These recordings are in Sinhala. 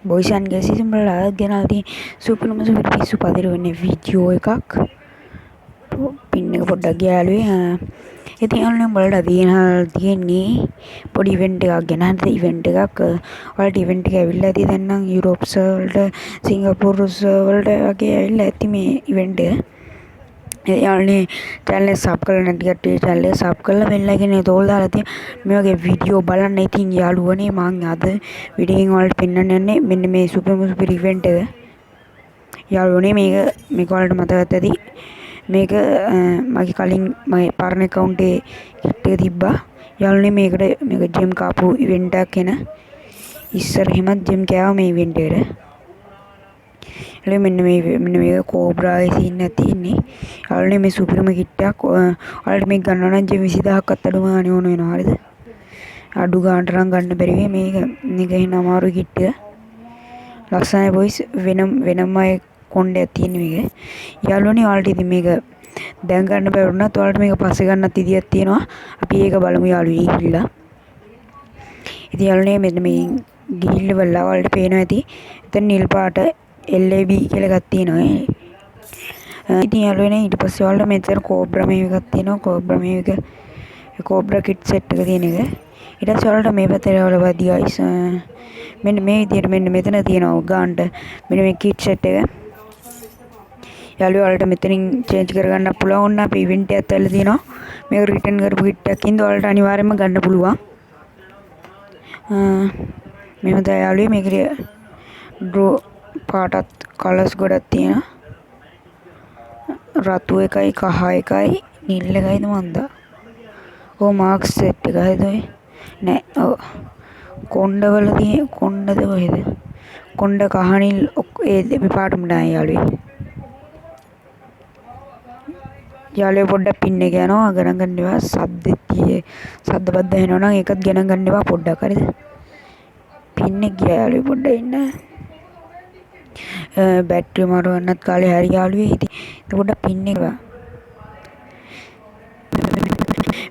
බොයිස් ඇන්ඩ් ගර්ල්ස් ඉතින් උඹලා අදත් ගෙනල්ලා තියෙන සුපිරිම සුපිරි පිස්සු පදිරවන්නේ වීඩියෝ එකක්. පින් එක පොඩ්ඩක් ගෑලුවේ. ඉතින් යාළුවනේ උඹලට තියෙන්නේ පොඩි ඉවෙන්ට් එකක් ගැන. හරිද? ඉවෙන්ට් එකක්. ඔයාලට ඉවෙන්ට් එක ඇවිල්ලා ඇති දැන් නම් යුරෝප් වලට සිංගප්පූරු වලට වගේ ඇවිල්ලා ඇති මේ ඉවෙන්ට් එක. යාළුවනේ channel එක sub කරලා නැති කට්ටිය channel එක sub කරලා bell icon එක තෝල් දාලා තියෙන මේ වගේ වීඩියෝ බලන්න. ඉතින් යාළුවනේ මම අද වීඩියෝ එකෙන් ඔයාලට පෙන්වන්න යන්නේ මෙන්න මේ සුපිරි ඉවෙන්ට් එක. යාළුවනේ මේක ඔයාලට මතකත් ඇති. මේක මගේ කලින් මගේ පරණ account එකේ තිබ්බා. යාළුවනේ මේක ජෙම් කාපු ඉවෙන්ට් එකක් එන. ඉස්සර එහෙමත් ජෙම් කෑවා මේ ඉවෙන්ට් එකට. මෙන්න මේ කෝබ්‍රා ගේ සීන් එක තියෙන්නේ. යාළුවනේ මේ සුපිරිම කිට් එකක්. ඔයාලට මේක ගන්නවා නම් ජෙම් 20000ක්වත් අඩු ගානේ ඕන වෙනවා. හරිද? අඩු ගානට නම් ගන්න බැරි වෙයි මේක එහෙම අමාරු කිට් එක. ලස්සනයි බොයිස්. වෙනම අය කොණ්ඩයක් තියෙන මේක. යාළුවනේ ඔයාලට ඉතින් මේක දැන් ගන්න බැරුණත් ඔයාලට මේක පස්සේ ගන්නත් විදියක් තියෙනවා. අපි ඒක බලමු යාළුවනේ ගිහිල්ලා. ඉතින් යාළුවනේ මෙන්න මේ ගිහිල්ලා බලලා ඔයාලට පේනවා ඇති. එතන නිල් පාට LAB කියලා එකක් තියෙනවා. ඉතින් යාළුවනේ ඊට පස්සේ ඔයාලට මෙතන කෝබ්‍රා මේව එකක් තියෙනවා. කෝබ්‍රා කිට් සෙට් එක තියෙන එක. ඊට පස්සේ ඔයාලට මේ පැත්තේ වලවදී ගයිස් මෙන්න මේ විදියට මෙන්න මෙතන තියෙනවා ගානට මෙන්න මේ කිට් සෙට් එක. යාළුවෝ ඔයාලට මෙතනින් චේන්ජ් කරගන්න පුළුවන්. ඕන්න අපි ඉවෙන්ට් එකත් ඇවිල්ලා තියෙනවා. මේක රිටර්න් කරපු කිට් එකක් ඉඳ ඔයාලට අනිවාර්යයෙන්ම ගන්න පුළුවන්. මෙහෙම තමයි යාළුවෝ මේකේ ඩ්‍රෝ පාටත් කලර්ස් ගොඩක් තියෙනවා. රතු එකයි කහ එකයි නිල් එකයිද මන්දා. මාක්ස් සෙට් එක හරිද ඔය? නෑ ඔව්. කොණ්ඩවල තියෙන කොණ්ඩද කොහෙද? කොණ්ඩ කහ නිල් ඒ දෙපාටම නෑ යාළුවෝ. යාළුවෝ පොඩ්ඩක් පින් එක යනවා ගණන් ගන්න එපා. සද්ද බද්ද එනවා නම් ඒකත් ගණන් ගන්න එපා පොඩ්ඩක්. හරිද? පින් එක ගියා යාළුවෝ පොඩ්ඩක් ඉන්න. බැටරි මාරුවන්නත් කාලේ හරි යාළුවෝ. ඉතින් පොඩ්ඩක් පින් එක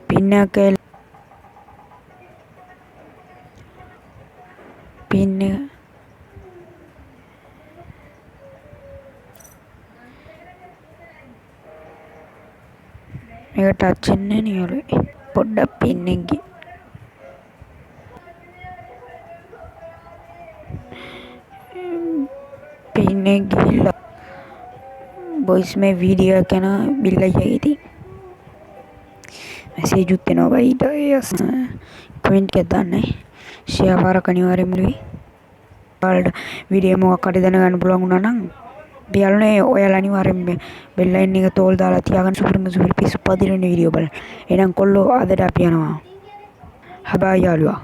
පින් එක මේක ටච් වෙන්නේ නේ යාළුවෝ. පොඩ්ඩක් පින් එක ගිහිල්ලා බොයිස් මේ වීඩියෝ එක යන බිල් අයියාගේ මෙසේජ් උත් එනවා ඊට කමෙන්ට් එකක් දාන්න. ෂෙයා පාරක් අනිවාර්යෙන්ම වෙයි. ඔයාලට වීඩියෝ මොකක් හරි දැනගන්න පුළුවන් වුණා නම් යාළුවනේ ඔයාලා අනිවාර්යෙන්ම බෙල් අයිකන් එක තෝල් දාලා තියාගන්න. සුපිරි පිස්සු පදිරන වීඩියෝ බලන්න. එහෙනම් කොල්ලෝ අදට අපි යනවා. හබයි යාළුවා.